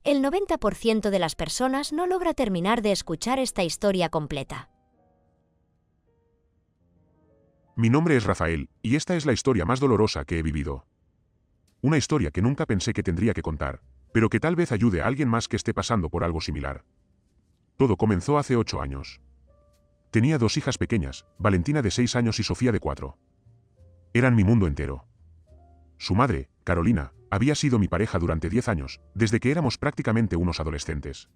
El 90% de las personas no logra terminar de escuchar esta historia completa. Mi nombre es Rafael, y esta es la historia más dolorosa que he vivido. Una historia que nunca pensé que tendría que contar, pero que tal vez ayude a alguien más que esté pasando por algo similar. Todo comenzó hace 8 años. Tenía 2 hijas pequeñas, Valentina de 6 años y Sofía de 4. Eran mi mundo entero. Su madre, Carolina, había sido mi pareja durante 10 años, desde que éramos prácticamente unos adolescentes.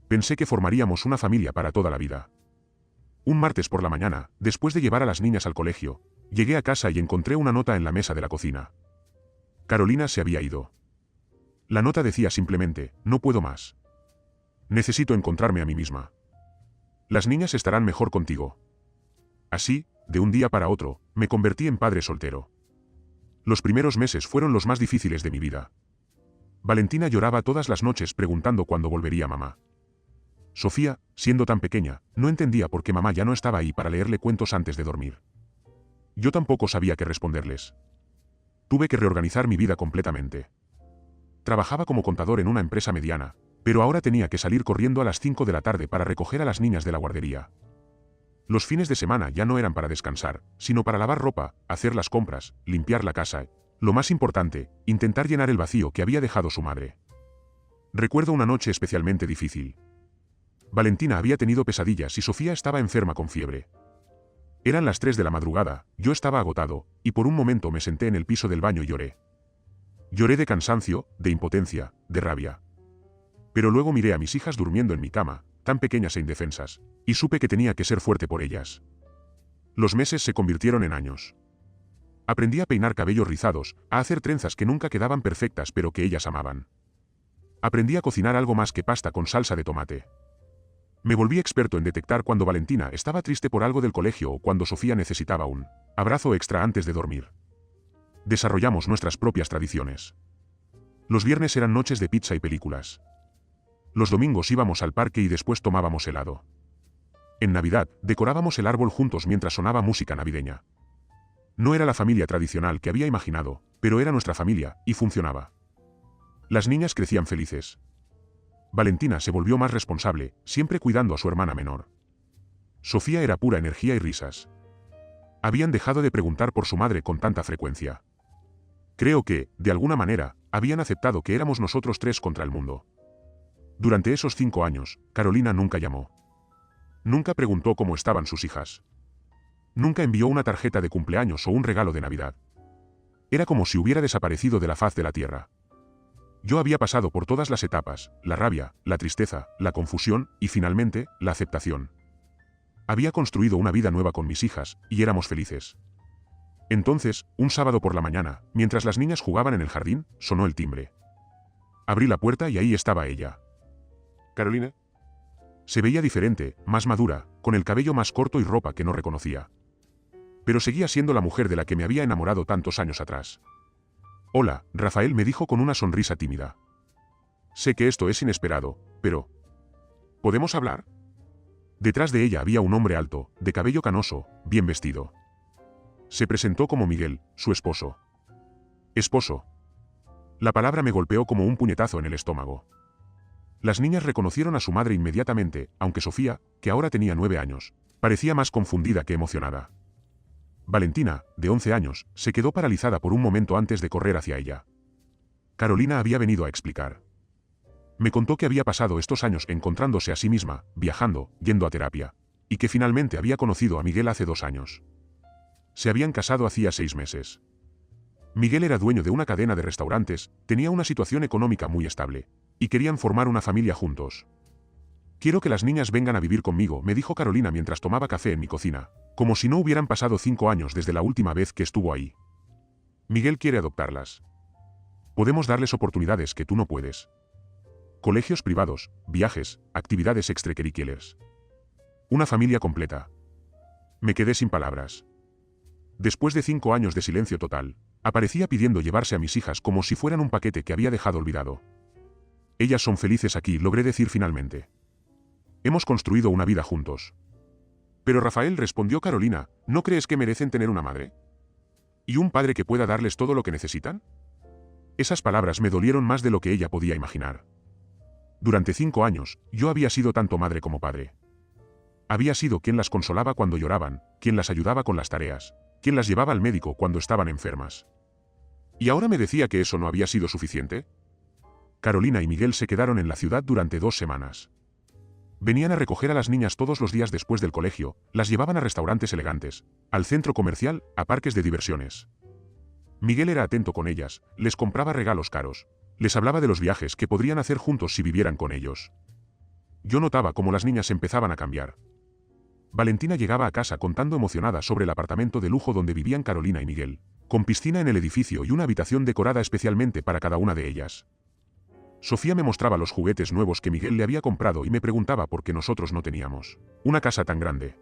Pensé que formaríamos una familia para toda la vida. Un martes por la mañana, después de llevar a las niñas al colegio, llegué a casa y encontré una nota en la mesa de la cocina. Carolina se había ido. La nota decía simplemente, no puedo más. Necesito encontrarme a mí misma. Las niñas estarán mejor contigo. Así, de un día para otro, me convertí en padre soltero. Los primeros meses fueron los más difíciles de mi vida. Valentina lloraba todas las noches preguntando cuándo volvería mamá. Sofía, siendo tan pequeña, no entendía por qué mamá ya no estaba ahí para leerle cuentos antes de dormir. Yo tampoco sabía qué responderles. Tuve que reorganizar mi vida completamente. Trabajaba como contador en una empresa mediana, pero ahora tenía que salir corriendo a las 5 de la tarde para recoger a las niñas de la guardería. Los fines de semana ya no eran para descansar, sino para lavar ropa, hacer las compras, limpiar la casa y, lo más importante, intentar llenar el vacío que había dejado su madre. Recuerdo una noche especialmente difícil. Valentina había tenido pesadillas y Sofía estaba enferma con fiebre. Eran las 3 de la madrugada, yo estaba agotado, y por un momento me senté en el piso del baño y lloré. Lloré de cansancio, de impotencia, de rabia. Pero luego miré a mis hijas durmiendo en mi cama, tan pequeñas e indefensas, y supe que tenía que ser fuerte por ellas. Los meses se convirtieron en años. Aprendí a peinar cabellos rizados, a hacer trenzas que nunca quedaban perfectas pero que ellas amaban. Aprendí a cocinar algo más que pasta con salsa de tomate. Me volví experto en detectar cuando Valentina estaba triste por algo del colegio o cuando Sofía necesitaba un abrazo extra antes de dormir. Desarrollamos nuestras propias tradiciones. Los viernes eran noches de pizza y películas. Los domingos íbamos al parque y después tomábamos helado. En Navidad, decorábamos el árbol juntos mientras sonaba música navideña. No era la familia tradicional que había imaginado, pero era nuestra familia, y funcionaba. Las niñas crecían felices. Valentina se volvió más responsable, siempre cuidando a su hermana menor. Sofía era pura energía y risas. Habían dejado de preguntar por su madre con tanta frecuencia. Creo que, de alguna manera, habían aceptado que éramos nosotros 3 contra el mundo. Durante esos 5 años, Carolina nunca llamó. Nunca preguntó cómo estaban sus hijas. Nunca envió una tarjeta de cumpleaños o un regalo de Navidad. Era como si hubiera desaparecido de la faz de la tierra. Yo había pasado por todas las etapas, la rabia, la tristeza, la confusión y finalmente, la aceptación. Había construido una vida nueva con mis hijas, y éramos felices. Entonces, un sábado por la mañana, mientras las niñas jugaban en el jardín, sonó el timbre. Abrí la puerta y ahí estaba ella. ¿Carolina? Se veía diferente, más madura, con el cabello más corto y ropa que no reconocía. Pero seguía siendo la mujer de la que me había enamorado tantos años atrás. Hola, Rafael, me dijo con una sonrisa tímida. Sé que esto es inesperado, pero... ¿podemos hablar? Detrás de ella había un hombre alto, de cabello canoso, bien vestido. Se presentó como Miguel, su esposo. Esposo. La palabra me golpeó como un puñetazo en el estómago. Las niñas reconocieron a su madre inmediatamente, aunque Sofía, que ahora tenía 9 años, parecía más confundida que emocionada. Valentina, de 11 años, se quedó paralizada por un momento antes de correr hacia ella. Carolina había venido a explicar. Me contó que había pasado estos años encontrándose a sí misma, viajando, yendo a terapia, y que finalmente había conocido a Miguel hace 2 años. Se habían casado hacía 6 meses. Miguel era dueño de una cadena de restaurantes, tenía una situación económica muy estable, y querían formar una familia juntos. Quiero que las niñas vengan a vivir conmigo, me dijo Carolina mientras tomaba café en mi cocina, como si no hubieran pasado 5 años desde la última vez que estuvo ahí. Miguel quiere adoptarlas. Podemos darles oportunidades que tú no puedes. Colegios privados, viajes, actividades extracurriculares. Una familia completa. Me quedé sin palabras. Después de 5 años de silencio total, aparecía pidiendo llevarse a mis hijas como si fueran un paquete que había dejado olvidado. Ellas son felices aquí, logré decir finalmente. Hemos construido una vida juntos. Pero Rafael, respondió Carolina, ¿no crees que merecen tener una madre? ¿Y un padre que pueda darles todo lo que necesitan? Esas palabras me dolieron más de lo que ella podía imaginar. Durante 5 años, yo había sido tanto madre como padre. Había sido quien las consolaba cuando lloraban, quien las ayudaba con las tareas, quien las llevaba al médico cuando estaban enfermas. ¿Y ahora me decía que eso no había sido suficiente? Carolina y Miguel se quedaron en la ciudad durante 2 semanas. Venían a recoger a las niñas todos los días después del colegio, las llevaban a restaurantes elegantes, al centro comercial, a parques de diversiones. Miguel era atento con ellas, les compraba regalos caros, les hablaba de los viajes que podrían hacer juntos si vivieran con ellos. Yo notaba cómo las niñas empezaban a cambiar. Valentina llegaba a casa contando emocionada sobre el apartamento de lujo donde vivían Carolina y Miguel, con piscina en el edificio y una habitación decorada especialmente para cada una de ellas. Sofía me mostraba los juguetes nuevos que Miguel le había comprado y me preguntaba por qué nosotros no teníamos una casa tan grande.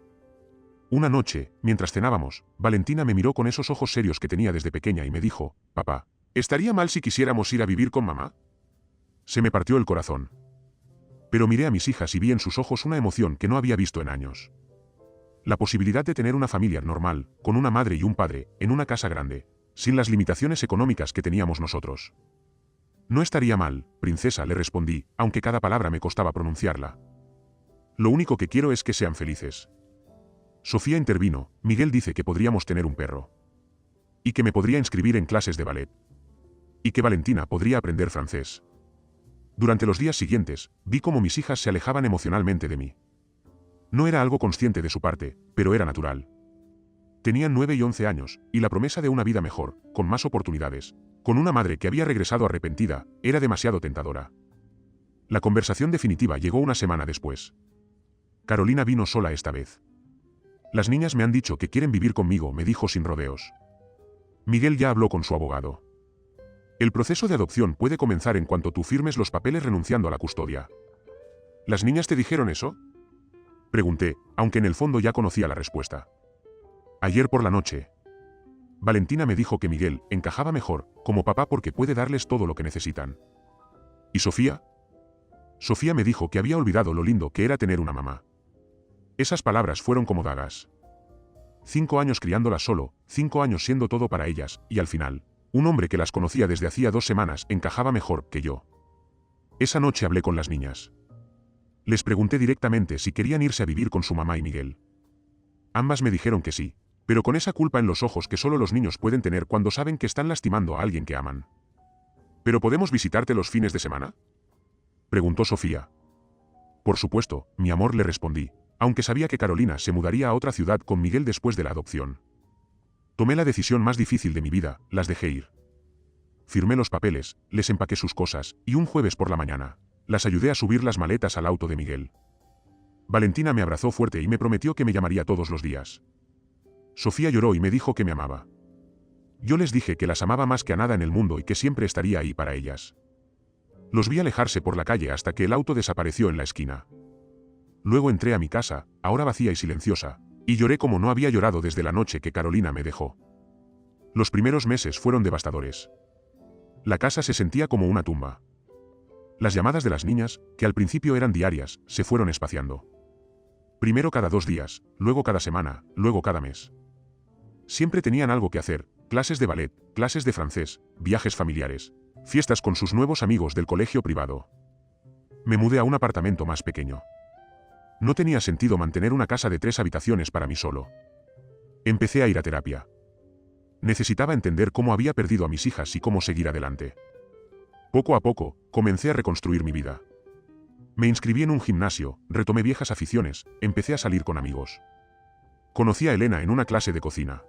Una noche, mientras cenábamos, Valentina me miró con esos ojos serios que tenía desde pequeña y me dijo: «Papá, ¿estaría mal si quisiéramos ir a vivir con mamá?» Se me partió el corazón. Pero miré a mis hijas y vi en sus ojos una emoción que no había visto en años. La posibilidad de tener una familia normal, con una madre y un padre, en una casa grande, sin las limitaciones económicas que teníamos nosotros. «No estaría mal, princesa», le respondí, aunque cada palabra me costaba pronunciarla. «Lo único que quiero es que sean felices». Sofía intervino: «Miguel dice que podríamos tener un perro. Y que me podría inscribir en clases de ballet. Y que Valentina podría aprender francés». Durante los días siguientes, vi cómo mis hijas se alejaban emocionalmente de mí. No era algo consciente de su parte, pero era natural. Tenían 9 y 11 años, y la promesa de una vida mejor, con más oportunidades, con una madre que había regresado arrepentida, era demasiado tentadora. La conversación definitiva llegó una semana después. Carolina vino sola esta vez. «Las niñas me han dicho que quieren vivir conmigo», me dijo sin rodeos. «Miguel ya habló con su abogado. El proceso de adopción puede comenzar en cuanto tú firmes los papeles renunciando a la custodia». «¿Las niñas te dijeron eso?», pregunté, aunque en el fondo ya conocía la respuesta. «Ayer por la noche. Valentina me dijo que Miguel encajaba mejor como papá porque puede darles todo lo que necesitan». «¿Y Sofía?». «Sofía me dijo que había olvidado lo lindo que era tener una mamá». Esas palabras fueron como dagas. 5 años criándolas solo, 5 años siendo todo para ellas, y al final, un hombre que las conocía desde hacía 2 semanas encajaba mejor que yo. Esa noche hablé con las niñas. Les pregunté directamente si querían irse a vivir con su mamá y Miguel. Ambas me dijeron que sí, pero con esa culpa en los ojos que solo los niños pueden tener cuando saben que están lastimando a alguien que aman. «¿Pero podemos visitarte los fines de semana?», preguntó Sofía. «Por supuesto, mi amor», le respondí, aunque sabía que Carolina se mudaría a otra ciudad con Miguel después de la adopción. Tomé la decisión más difícil de mi vida, las dejé ir. Firmé los papeles, les empaqué sus cosas, y un jueves por la mañana, las ayudé a subir las maletas al auto de Miguel. Valentina me abrazó fuerte y me prometió que me llamaría todos los días. Sofía lloró y me dijo que me amaba. Yo les dije que las amaba más que a nada en el mundo y que siempre estaría ahí para ellas. Los vi alejarse por la calle hasta que el auto desapareció en la esquina. Luego entré a mi casa, ahora vacía y silenciosa, y lloré como no había llorado desde la noche que Carolina me dejó. Los primeros meses fueron devastadores. La casa se sentía como una tumba. Las llamadas de las niñas, que al principio eran diarias, se fueron espaciando. Primero cada 2 días, luego cada semana, luego cada mes. Siempre tenían algo que hacer: clases de ballet, clases de francés, viajes familiares, fiestas con sus nuevos amigos del colegio privado. Me mudé a un apartamento más pequeño. No tenía sentido mantener una casa de 3 habitaciones para mí solo. Empecé a ir a terapia. Necesitaba entender cómo había perdido a mis hijas y cómo seguir adelante. Poco a poco, comencé a reconstruir mi vida. Me inscribí en un gimnasio, retomé viejas aficiones, empecé a salir con amigos. Conocí a Elena en una clase de cocina.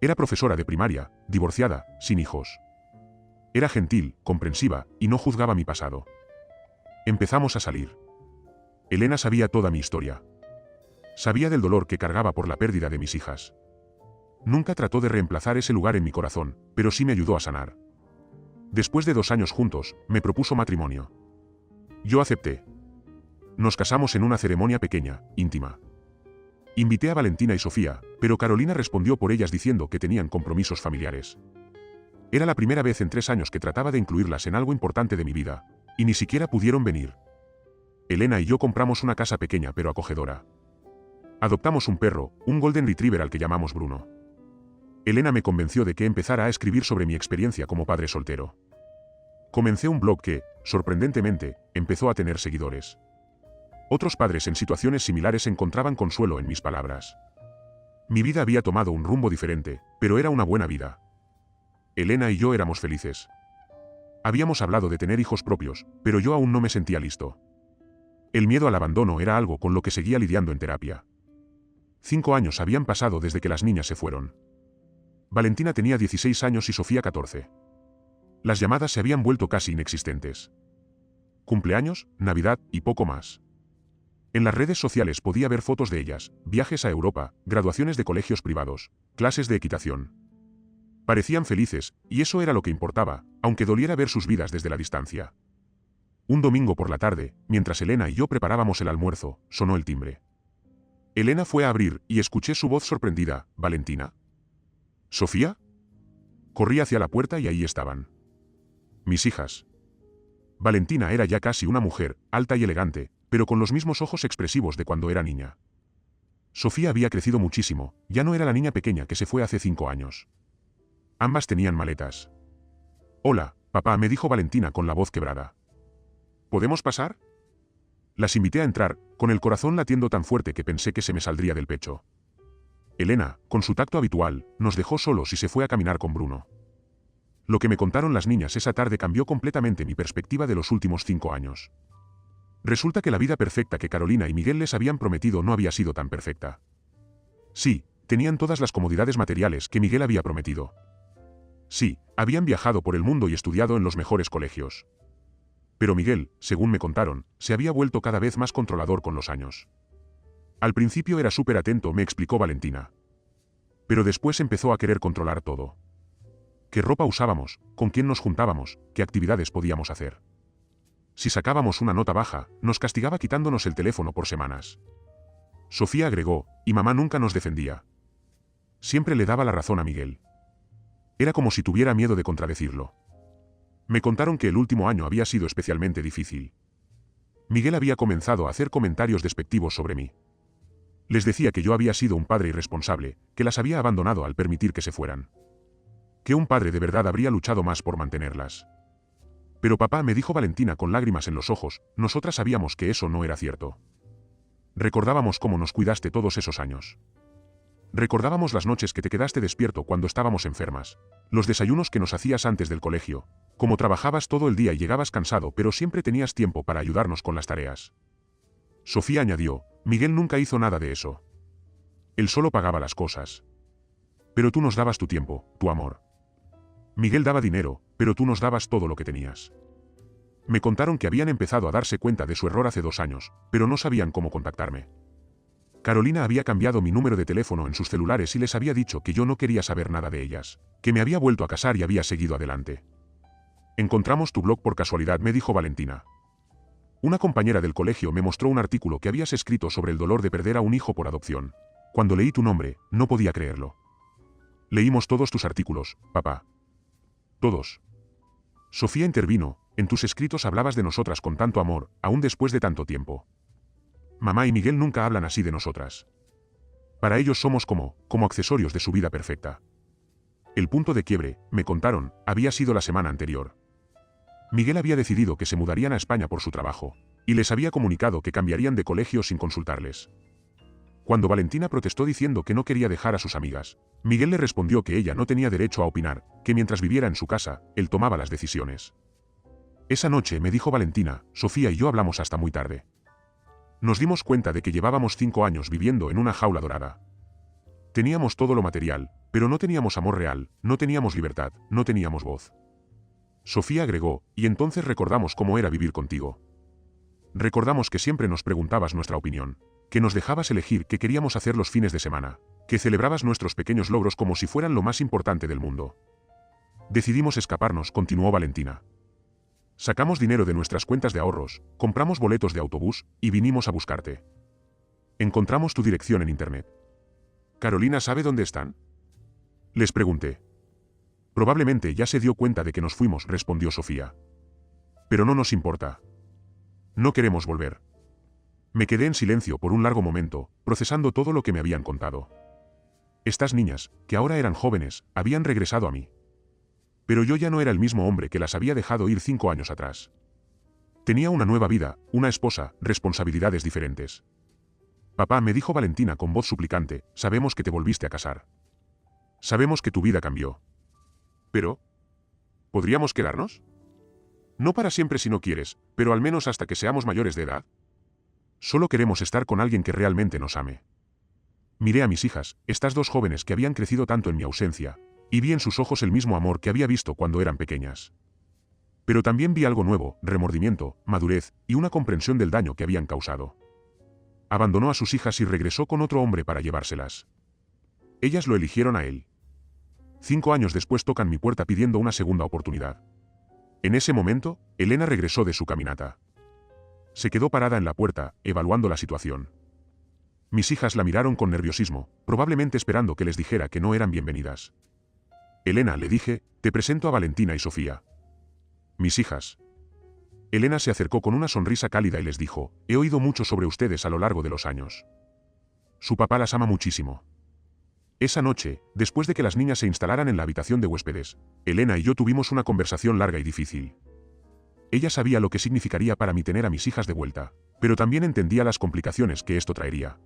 Era profesora de primaria, divorciada, sin hijos. Era gentil, comprensiva, y no juzgaba mi pasado. Empezamos a salir. Elena sabía toda mi historia. Sabía del dolor que cargaba por la pérdida de mis hijas. Nunca trató de reemplazar ese lugar en mi corazón, pero sí me ayudó a sanar. Después de 2 años juntos, me propuso matrimonio. Yo acepté. Nos casamos en una ceremonia pequeña, íntima. Invité a Valentina y Sofía, pero Carolina respondió por ellas diciendo que tenían compromisos familiares. Era la primera vez en 3 años que trataba de incluirlas en algo importante de mi vida, y ni siquiera pudieron venir. Elena y yo compramos una casa pequeña pero acogedora. Adoptamos un perro, un Golden Retriever al que llamamos Bruno. Elena me convenció de que empezara a escribir sobre mi experiencia como padre soltero. Comencé un blog que, sorprendentemente, empezó a tener seguidores. Otros padres en situaciones similares encontraban consuelo en mis palabras. Mi vida había tomado un rumbo diferente, pero era una buena vida. Elena y yo éramos felices. Habíamos hablado de tener hijos propios, pero yo aún no me sentía listo. El miedo al abandono era algo con lo que seguía lidiando en terapia. 5 años habían pasado desde que las niñas se fueron. Valentina tenía 16 años y Sofía 14. Las llamadas se habían vuelto casi inexistentes. Cumpleaños, Navidad y poco más. En las redes sociales podía ver fotos de ellas, viajes a Europa, graduaciones de colegios privados, clases de equitación. Parecían felices, y eso era lo que importaba, aunque doliera ver sus vidas desde la distancia. Un domingo por la tarde, mientras Elena y yo preparábamos el almuerzo, sonó el timbre. Elena fue a abrir y escuché su voz sorprendida. ¿Valentina? ¿Sofía? Corrí hacia la puerta y ahí estaban. Mis hijas. Valentina era ya casi una mujer, alta y elegante, pero con los mismos ojos expresivos de cuando era niña. Sofía había crecido muchísimo, ya no era la niña pequeña que se fue hace 5 años. Ambas tenían maletas. Hola, papá, me dijo Valentina con la voz quebrada. ¿Podemos pasar? Las invité a entrar, con el corazón latiendo tan fuerte que pensé que se me saldría del pecho. Elena, con su tacto habitual, nos dejó solos y se fue a caminar con Bruno. Lo que me contaron las niñas esa tarde cambió completamente mi perspectiva de los últimos 5 años. Resulta que la vida perfecta que Carolina y Miguel les habían prometido no había sido tan perfecta. Sí, tenían todas las comodidades materiales que Miguel había prometido. Sí, habían viajado por el mundo y estudiado en los mejores colegios. Pero Miguel, según me contaron, se había vuelto cada vez más controlador con los años. Al principio era súper atento, me explicó Valentina. Pero después empezó a querer controlar todo. ¿Qué ropa usábamos? ¿Con quién nos juntábamos? ¿Qué actividades podíamos hacer? Si sacábamos una nota baja, nos castigaba quitándonos el teléfono por semanas. Sofía agregó, y mamá nunca nos defendía. Siempre le daba la razón a Miguel. Era como si tuviera miedo de contradecirlo. Me contaron que el último año había sido especialmente difícil. Miguel había comenzado a hacer comentarios despectivos sobre mí. Les decía que yo había sido un padre irresponsable, que las había abandonado al permitir que se fueran. Que un padre de verdad habría luchado más por mantenerlas. Pero papá, me dijo Valentina con lágrimas en los ojos, nosotras sabíamos que eso no era cierto. Recordábamos cómo nos cuidaste todos esos años. Recordábamos las noches que te quedaste despierto cuando estábamos enfermas, los desayunos que nos hacías antes del colegio, cómo trabajabas todo el día y llegabas cansado pero siempre tenías tiempo para ayudarnos con las tareas. Sofía añadió, Miguel nunca hizo nada de eso. Él solo pagaba las cosas. Pero tú nos dabas tu tiempo, tu amor. Miguel daba dinero, pero tú nos dabas todo lo que tenías. Me contaron que habían empezado a darse cuenta de su error hace 2 años, pero no sabían cómo contactarme. Carolina había cambiado mi número de teléfono en sus celulares y les había dicho que yo no quería saber nada de ellas, que me había vuelto a casar y había seguido adelante. Encontramos tu blog por casualidad, me dijo Valentina. Una compañera del colegio me mostró un artículo que habías escrito sobre el dolor de perder a un hijo por adopción. Cuando leí tu nombre, no podía creerlo. Leímos todos tus artículos, papá. Todos. Sofía intervino, en tus escritos hablabas de nosotras con tanto amor, aún después de tanto tiempo. Mamá y Miguel nunca hablan así de nosotras. Para ellos somos como accesorios de su vida perfecta. El punto de quiebre, me contaron, había sido la semana anterior. Miguel había decidido que se mudarían a España por su trabajo, y les había comunicado que cambiarían de colegio sin consultarles. Cuando Valentina protestó diciendo que no quería dejar a sus amigas, Miguel le respondió que ella no tenía derecho a opinar, que mientras viviera en su casa, él tomaba las decisiones. Esa noche, me dijo Valentina, Sofía y yo hablamos hasta muy tarde. Nos dimos cuenta de que llevábamos 5 años viviendo en una jaula dorada. Teníamos todo lo material, pero no teníamos amor real, no teníamos libertad, no teníamos voz. Sofía agregó, y entonces recordamos cómo era vivir contigo. Recordamos que siempre nos preguntabas nuestra opinión, que nos dejabas elegir qué queríamos hacer los fines de semana, que celebrabas nuestros pequeños logros como si fueran lo más importante del mundo. Decidimos escaparnos, continuó Valentina. Sacamos dinero de nuestras cuentas de ahorros, compramos boletos de autobús y vinimos a buscarte. Encontramos tu dirección en internet. ¿Carolina sabe dónde están? Les pregunté. Probablemente ya se dio cuenta de que nos fuimos, respondió Sofía. Pero no nos importa. No queremos volver. Me quedé en silencio por un largo momento, procesando todo lo que me habían contado. Estas niñas, que ahora eran jóvenes, habían regresado a mí. Pero yo ya no era el mismo hombre que las había dejado ir 5 años atrás. Tenía una nueva vida, una esposa, responsabilidades diferentes. Papá, me dijo Valentina con voz suplicante, sabemos que te volviste a casar. Sabemos que tu vida cambió. Pero, ¿podríamos quedarnos? No para siempre si no quieres, pero al menos hasta que seamos mayores de edad. Solo queremos estar con alguien que realmente nos ame. Miré a mis hijas, estas dos jóvenes que habían crecido tanto en mi ausencia, y vi en sus ojos el mismo amor que había visto cuando eran pequeñas. Pero también vi algo nuevo, remordimiento, madurez, y una comprensión del daño que habían causado. Abandonó a sus hijas y regresó con otro hombre para llevárselas. Ellas lo eligieron a él. 5 años después tocan mi puerta pidiendo una segunda oportunidad. En ese momento, Elena regresó de su caminata. Se quedó parada en la puerta, evaluando la situación. Mis hijas la miraron con nerviosismo, probablemente esperando que les dijera que no eran bienvenidas. Elena, le dije, te presento a Valentina y Sofía. Mis hijas. Elena se acercó con una sonrisa cálida y les dijo, he oído mucho sobre ustedes a lo largo de los años. Su papá las ama muchísimo. Esa noche, después de que las niñas se instalaran en la habitación de huéspedes, Elena y yo tuvimos una conversación larga y difícil. Ella sabía lo que significaría para mí tener a mis hijas de vuelta, pero también entendía las complicaciones que esto traería.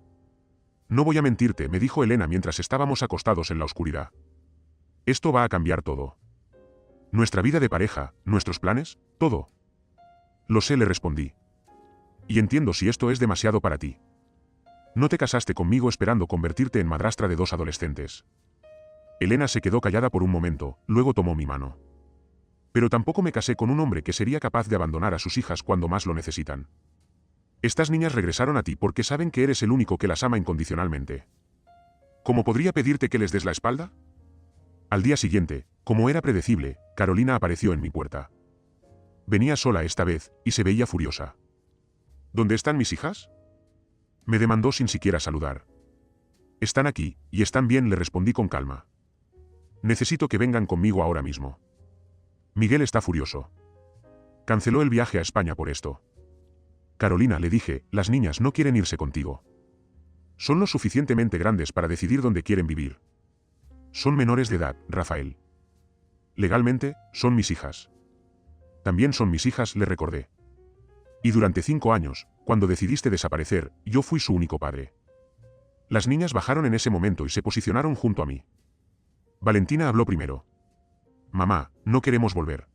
No voy a mentirte, me dijo Elena mientras estábamos acostados en la oscuridad. Esto va a cambiar todo. Nuestra vida de pareja, nuestros planes, todo. Lo sé, le respondí. Y entiendo si esto es demasiado para ti. No te casaste conmigo esperando convertirte en madrastra de 2 adolescentes. Elena se quedó callada por un momento, luego tomó mi mano. Pero tampoco me casé con un hombre que sería capaz de abandonar a sus hijas cuando más lo necesitan. Estas niñas regresaron a ti porque saben que eres el único que las ama incondicionalmente. ¿Cómo podría pedirte que les des la espalda? Al día siguiente, como era predecible, Carolina apareció en mi puerta. Venía sola esta vez, y se veía furiosa. ¿Dónde están mis hijas? Me demandó sin siquiera saludar. Están aquí, y están bien, le respondí con calma. Necesito que vengan conmigo ahora mismo. Miguel está furioso. Canceló el viaje a España por esto. Carolina, le dije, las niñas no quieren irse contigo. Son lo suficientemente grandes para decidir dónde quieren vivir. Son menores de edad, Rafael. Legalmente, son mis hijas. También son mis hijas, le recordé. Y durante 5 años, cuando decidiste desaparecer, yo fui su único padre. Las niñas bajaron en ese momento y se posicionaron junto a mí. Valentina habló primero. Mamá, no queremos volver.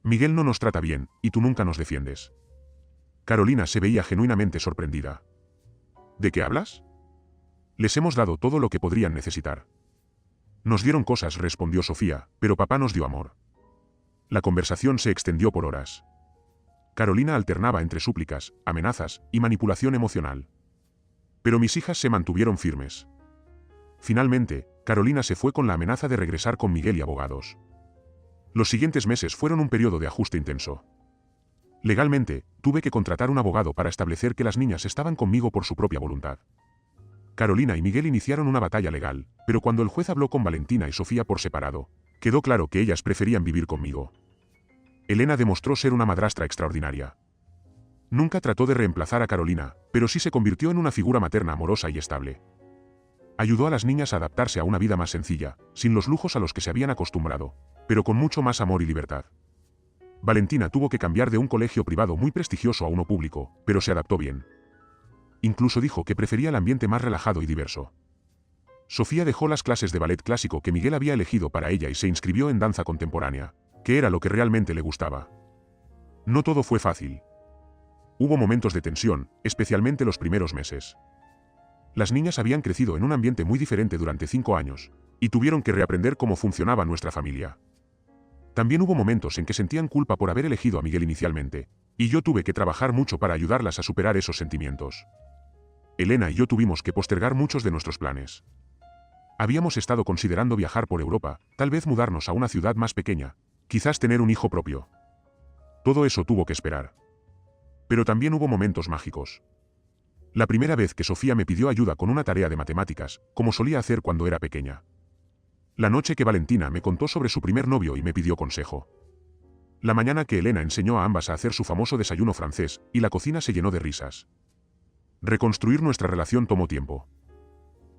Miguel no nos trata bien, y tú nunca nos defiendes. Carolina se veía genuinamente sorprendida. ¿De qué hablas? Les hemos dado todo lo que podrían necesitar. Nos dieron cosas, respondió Sofía, pero papá nos dio amor. La conversación se extendió por horas. Carolina alternaba entre súplicas, amenazas y manipulación emocional. Pero mis hijas se mantuvieron firmes. Finalmente, Carolina se fue con la amenaza de regresar con Miguel y abogados. Los siguientes meses fueron un periodo de ajuste intenso. Legalmente, tuve que contratar un abogado para establecer que las niñas estaban conmigo por su propia voluntad. Carolina y Miguel iniciaron una batalla legal, pero cuando el juez habló con Valentina y Sofía por separado, quedó claro que ellas preferían vivir conmigo. Elena demostró ser una madrastra extraordinaria. Nunca trató de reemplazar a Carolina, pero sí se convirtió en una figura materna amorosa y estable. Ayudó a las niñas a adaptarse a una vida más sencilla, sin los lujos a los que se habían acostumbrado, pero con mucho más amor y libertad. Valentina tuvo que cambiar de un colegio privado muy prestigioso a uno público, pero se adaptó bien. Incluso dijo que prefería el ambiente más relajado y diverso. Sofía dejó las clases de ballet clásico que Miguel había elegido para ella y se inscribió en danza contemporánea, que era lo que realmente le gustaba. No todo fue fácil. Hubo momentos de tensión, especialmente los primeros meses. Las niñas habían crecido en un ambiente muy diferente durante 5 años, y tuvieron que reaprender cómo funcionaba nuestra familia. También hubo momentos en que sentían culpa por haber elegido a Miguel inicialmente, y yo tuve que trabajar mucho para ayudarlas a superar esos sentimientos. Elena y yo tuvimos que postergar muchos de nuestros planes. Habíamos estado considerando viajar por Europa, tal vez mudarnos a una ciudad más pequeña, quizás tener un hijo propio. Todo eso tuvo que esperar. Pero también hubo momentos mágicos. La primera vez que Sofía me pidió ayuda con una tarea de matemáticas, como solía hacer cuando era pequeña. La noche que Valentina me contó sobre su primer novio y me pidió consejo. La mañana que Elena enseñó a ambas a hacer su famoso desayuno francés, y la cocina se llenó de risas. Reconstruir nuestra relación tomó tiempo.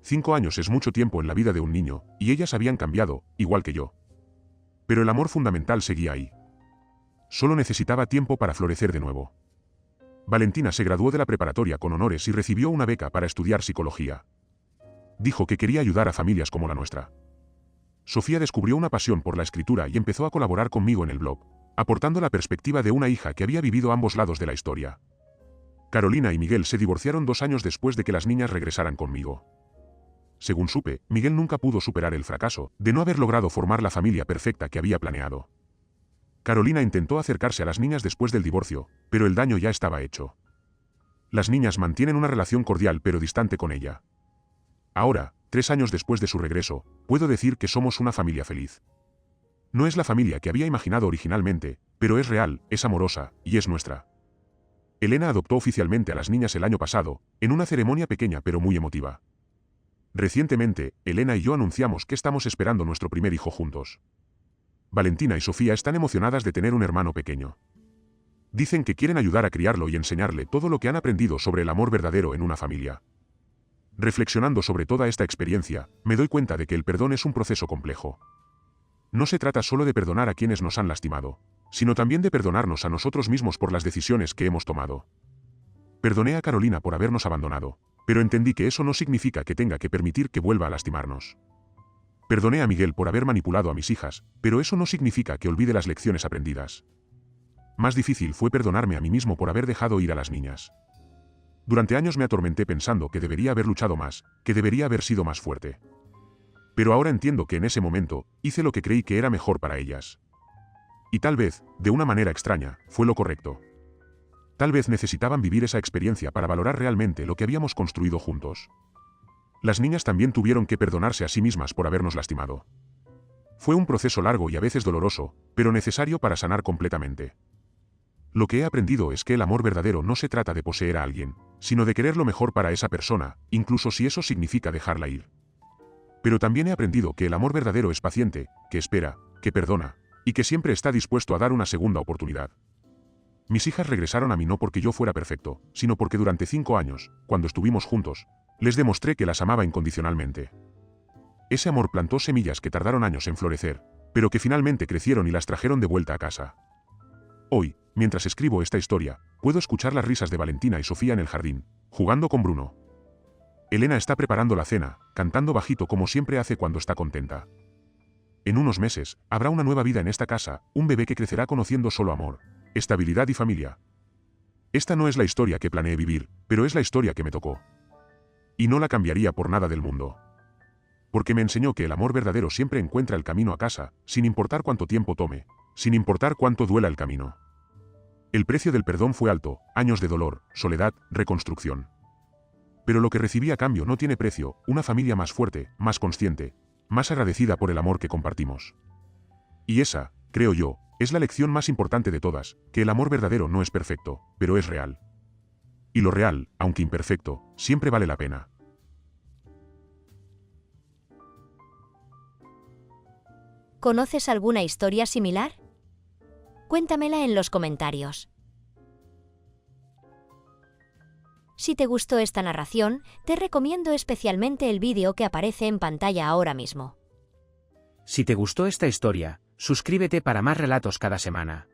5 años es mucho tiempo en la vida de un niño, y ellas habían cambiado, igual que yo. Pero el amor fundamental seguía ahí. Solo necesitaba tiempo para florecer de nuevo. Valentina se graduó de la preparatoria con honores y recibió una beca para estudiar psicología. Dijo que quería ayudar a familias como la nuestra. Sofía descubrió una pasión por la escritura y empezó a colaborar conmigo en el blog, aportando la perspectiva de una hija que había vivido ambos lados de la historia. Carolina y Miguel se divorciaron 2 años después de que las niñas regresaran conmigo. Según supe, Miguel nunca pudo superar el fracaso de no haber logrado formar la familia perfecta que había planeado. Carolina intentó acercarse a las niñas después del divorcio, pero el daño ya estaba hecho. Las niñas mantienen una relación cordial pero distante con ella. Ahora, 3 años después de su regreso, puedo decir que somos una familia feliz. No es la familia que había imaginado originalmente, pero es real, es amorosa, y es nuestra. Elena adoptó oficialmente a las niñas el año pasado, en una ceremonia pequeña pero muy emotiva. Recientemente, Elena y yo anunciamos que estamos esperando nuestro primer hijo juntos. Valentina y Sofía están emocionadas de tener un hermano pequeño. Dicen que quieren ayudar a criarlo y enseñarle todo lo que han aprendido sobre el amor verdadero en una familia. Reflexionando sobre toda esta experiencia, me doy cuenta de que el perdón es un proceso complejo. No se trata solo de perdonar a quienes nos han lastimado, sino también de perdonarnos a nosotros mismos por las decisiones que hemos tomado. Perdoné a Carolina por habernos abandonado, pero entendí que eso no significa que tenga que permitir que vuelva a lastimarnos. Perdoné a Miguel por haber manipulado a mis hijas, pero eso no significa que olvide las lecciones aprendidas. Más difícil fue perdonarme a mí mismo por haber dejado ir a las niñas. Durante años me atormenté pensando que debería haber luchado más, que debería haber sido más fuerte. Pero ahora entiendo que en ese momento, hice lo que creí que era mejor para ellas. Y tal vez, de una manera extraña, fue lo correcto. Tal vez necesitaban vivir esa experiencia para valorar realmente lo que habíamos construido juntos. Las niñas también tuvieron que perdonarse a sí mismas por habernos lastimado. Fue un proceso largo y a veces doloroso, pero necesario para sanar completamente. Lo que he aprendido es que el amor verdadero no se trata de poseer a alguien, sino de querer lo mejor para esa persona, incluso si eso significa dejarla ir. Pero también he aprendido que el amor verdadero es paciente, que espera, que perdona, y que siempre está dispuesto a dar una segunda oportunidad. Mis hijas regresaron a mí no porque yo fuera perfecto, sino porque durante 5 años, cuando estuvimos juntos, les demostré que las amaba incondicionalmente. Ese amor plantó semillas que tardaron años en florecer, pero que finalmente crecieron y las trajeron de vuelta a casa. Hoy, mientras escribo esta historia, puedo escuchar las risas de Valentina y Sofía en el jardín, jugando con Bruno. Elena está preparando la cena, cantando bajito como siempre hace cuando está contenta. En unos meses, habrá una nueva vida en esta casa, un bebé que crecerá conociendo solo amor, estabilidad y familia. Esta no es la historia que planeé vivir, pero es la historia que me tocó. Y no la cambiaría por nada del mundo. Porque me enseñó que el amor verdadero siempre encuentra el camino a casa, sin importar cuánto tiempo tome, sin importar cuánto duela el camino. El precio del perdón fue alto, años de dolor, soledad, reconstrucción. Pero lo que recibí a cambio no tiene precio, una familia más fuerte, más consciente, más agradecida por el amor que compartimos. Y esa, creo yo, es la lección más importante de todas, que el amor verdadero no es perfecto, pero es real. Y lo real, aunque imperfecto, siempre vale la pena. ¿Conoces alguna historia similar? Cuéntamela en los comentarios. Si te gustó esta narración, te recomiendo especialmente el vídeo que aparece en pantalla ahora mismo. Si te gustó esta historia, suscríbete para más relatos cada semana.